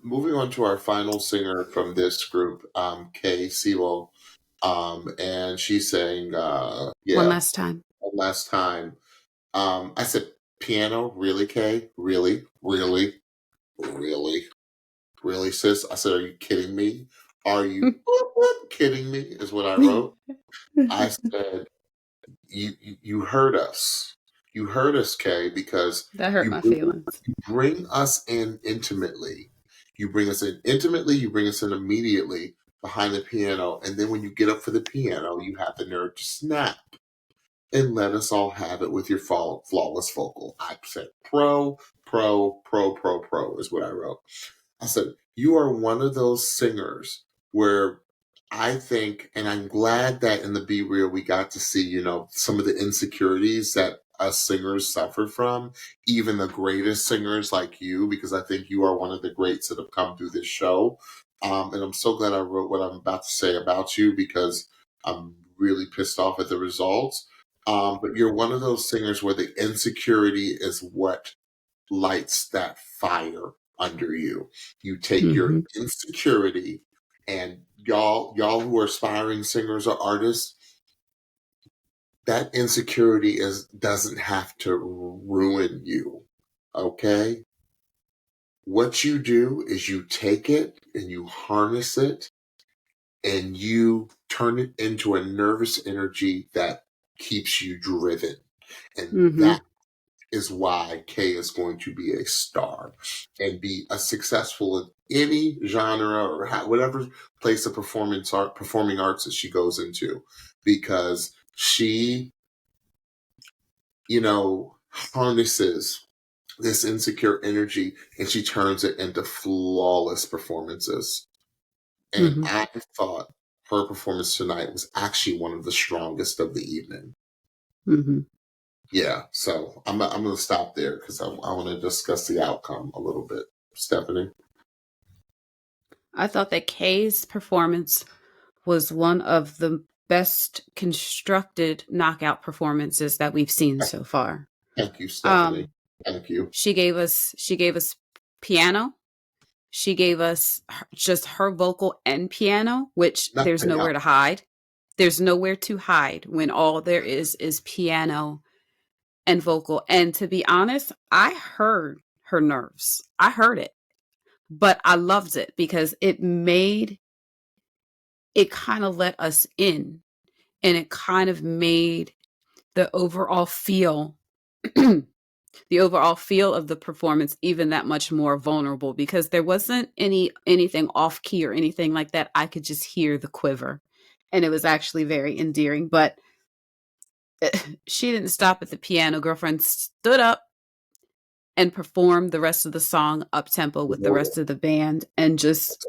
Moving on to our final singer from this group, Kay Sibal, and she's saying, One last time. one last time. I said, piano, really, Kay? Really, really, really, really, sis? I said, are you kidding me? Are you kidding me? Is what I wrote. I said, you heard us. You heard us, Kay, because That hurt you my feelings. bring us in intimately. You bring us in intimately, you bring us in immediately behind the piano, and then when you get up for the piano, you have the nerve to snap and let us all have it with your flawless vocal. I said pro is what I wrote. I said, you are one of those singers where I think, and I'm glad that in the Be Real we got to see, some of the insecurities that us singers suffer from, even the greatest singers like you, because I think you are one of the greats that have come through this show. And I'm so glad I wrote what I'm about to say about you because I'm really pissed off at the results. But you're one of those singers where the insecurity is what lights that fire under you. You take your insecurity, and y'all who are aspiring singers or artists, that insecurity doesn't have to ruin you. Okay? What you do is you take it and you harness it and you turn it into a nervous energy that keeps you driven. And that is why Kay is going to be a star and be a successful in any genre or whatever place of performing arts that she goes into, because she, harnesses this insecure energy and she turns it into flawless performances. And I thought her performance tonight was actually one of the strongest of the evening. Yeah, so I'm going to stop there because I want to discuss the outcome a little bit. Stephanie? I thought that Kay's performance was one of the best constructed knockout performances that we've seen so far. Thank you, Stephanie. Thank you. She gave us piano. She gave us just her vocal and piano, which there's nowhere to hide. There's nowhere to hide when all there is piano and vocal. And to be honest, I heard her nerves. I heard it, but I loved it because it kind of let us in, and it kind of made the overall feel of the performance even that much more vulnerable, because there wasn't anything off key or anything like that. I could just hear the quiver, and it was actually very endearing. But she didn't stop at the piano. Girlfriend stood up and performed the rest of the song up tempo with the rest of the band and just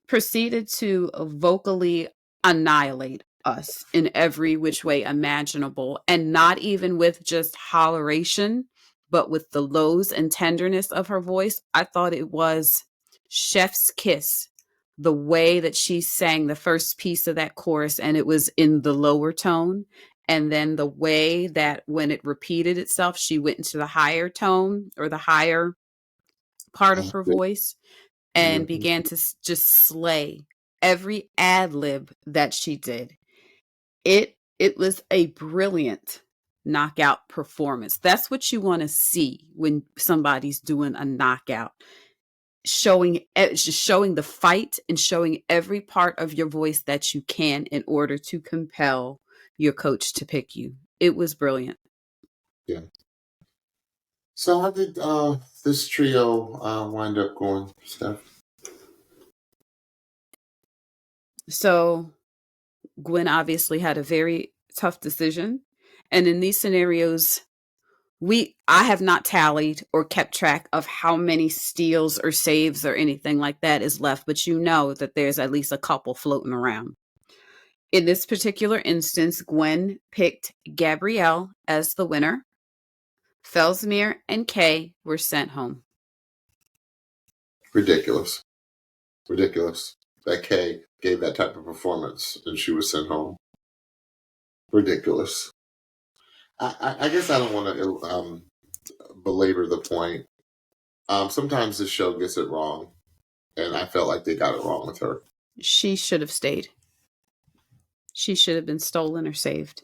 proceeded to vocally annihilate us in every which way imaginable, and not even with just holleration, but with the lows and tenderness of her voice. I thought it was chef's kiss, the way that she sang the first piece of that chorus, and it was in the lower tone, and then the way that when it repeated itself, she went into the higher tone or the higher part of her voice and began to just slay every ad lib that she did. It was a brilliant knockout performance. That's what you want to see when somebody's doing a knockout. Just showing the fight and showing every part of your voice that you can in order to compel your coach to pick you. It was brilliant. Yeah. So how did this trio wind up going, Steph? So Gwen obviously had a very tough decision. And in these scenarios, I have not tallied or kept track of how many steals or saves or anything like that is left, but you know that there's at least a couple floating around. In this particular instance, Gwen picked Gabrielle as the winner. Felsmere and Kay were sent home. Ridiculous. That Kay gave that type of performance and she was sent home. Ridiculous. I guess I don't want to belabor the point, Sometimes the show gets it wrong, and I felt like they got it wrong with her. She should have stayed. She should have been stolen or saved.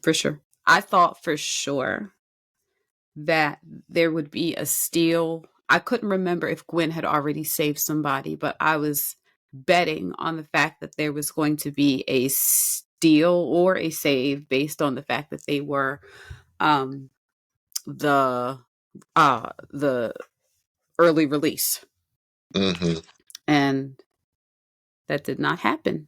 For sure. I thought for sure that there would be a steal. I couldn't remember if Gwen had already saved somebody, but I was betting on the fact that there was going to be a steal or a save based on the fact that they were um, the the early release, Mm-hmm. and that did not happen.